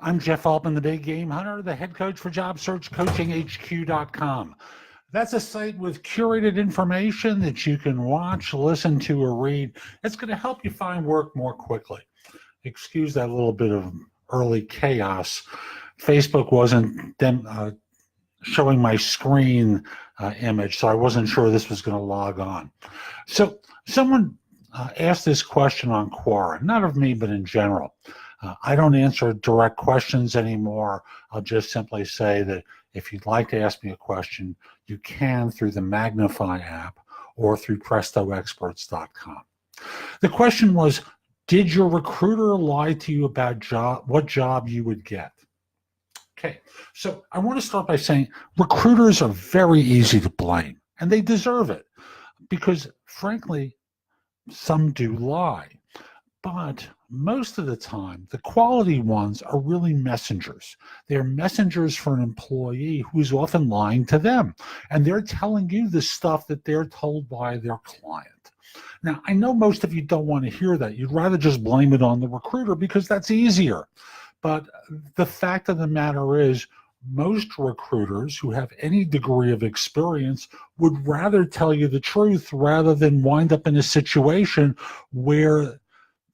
I'm Jeff Altman, the Big Game Hunter, the head coach for JobSearchCoachingHQ.com. That's a site with curated information that you can watch, listen to, or read. It's going to help you find work more quickly. Excuse that little bit of early chaos. Facebook wasn't showing my screen image, so I wasn't sure this was going to log on. So someone asked this question on Quora, not of me, but in general. I don't answer direct questions anymore. I'll just simply say that if you'd like to ask me a question, you can through the Magnify app or through PrestoExperts.com. The question was, did your recruiter lie to you about what job you would get? Okay, so I want to start by saying recruiters are very easy to blame, and they deserve it because, frankly, some do lie. But most of the time, the quality ones are really messengers. They're messengers for an employee who's often lying to them, and they're telling you the stuff that they're told by their client. Now, I know most of you don't want to hear that. You'd rather just blame it on the recruiter because that's easier. But the fact of the matter is, most recruiters who have any degree of experience would rather tell you the truth rather than wind up in a situation where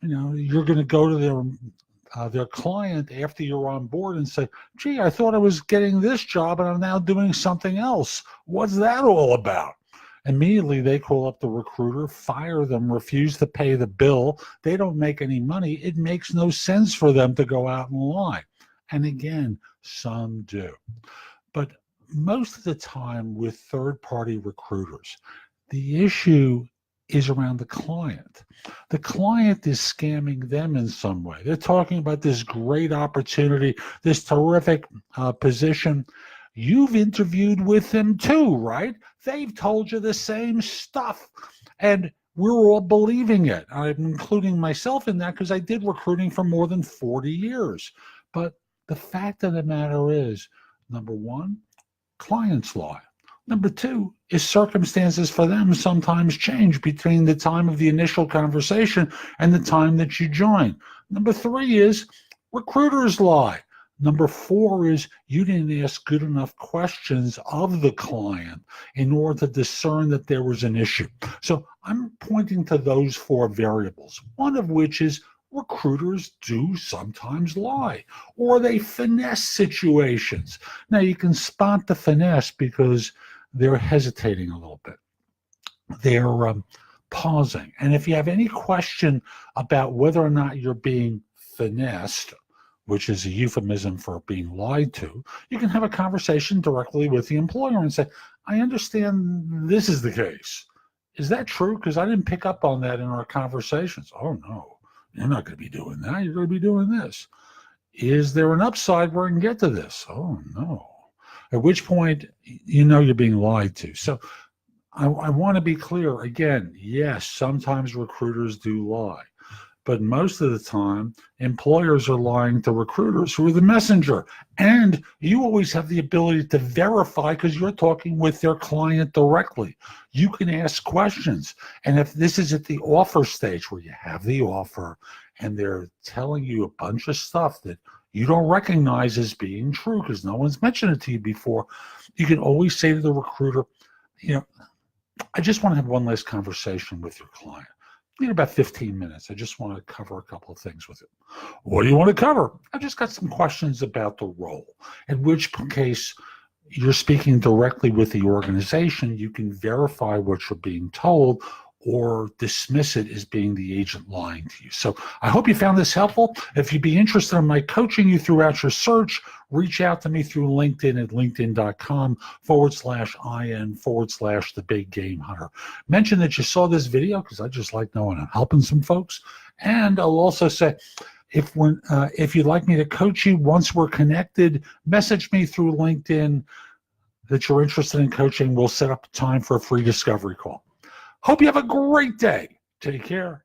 you're going to go to their client after you're on board and say, gee, I thought I was getting this job and I'm now doing something else. What's that all about? Immediately they call up the recruiter, fire them, refuse to pay the bill. They don't make any money. It makes no sense for them to go out and lie. And again, some do. But most of the time with third-party recruiters, the issue is around the client. The client is scamming them in some way. They're talking about this great opportunity, this terrific position. You've interviewed with them too, right? They've told you the same stuff. And we're all believing it. I'm including myself in that because I did recruiting for more than 40 years. But the fact of the matter is, number one, clients lie. Number two is circumstances for them sometimes change between the time of the initial conversation and the time that you join. Number three is recruiters lie. Number four is you didn't ask good enough questions of the client in order to discern that there was an issue. So I'm pointing to those four variables, one of which is recruiters do sometimes lie, or they finesse situations. Now, you can spot the finesse because they're hesitating a little bit. They're pausing. And if you have any question about whether or not you're being finessed, which is a euphemism for being lied to, you can have a conversation directly with the employer and say, I understand this is the case. Is that true? Because I didn't pick up on that in our conversations. Oh, no, you're not going to be doing that. You're going to be doing this. Is there an upside where I can get to this? Oh, no. At which point, you're being lied to. So I want to be clear. Again, yes, sometimes recruiters do lie. But most of the time, employers are lying to recruiters who are the messenger. And you always have the ability to verify because you're talking with their client directly. You can ask questions. And if this is at the offer stage where you have the offer and they're telling you a bunch of stuff that you don't recognize as being true because no one's mentioned it to you before, you can always say to the recruiter, I just want to have one last conversation with your client. Need about 15 minutes. I just want to cover a couple of things with it. What do you want to cover? I've just got some questions about the role, in which case you're speaking directly with the organization. You can verify what you're being told or dismiss it as being the agent lying to you. So I hope you found this helpful. If you'd be interested in my coaching you throughout your search, reach out to me through LinkedIn at linkedin.com/IN/the Big Game Hunter. Mention that you saw this video because I just like knowing I'm helping some folks. And I'll also say, if you'd like me to coach you once we're connected, message me through LinkedIn that you're interested in coaching. We'll set up a time for a free discovery call. Hope you have a great day. Take care.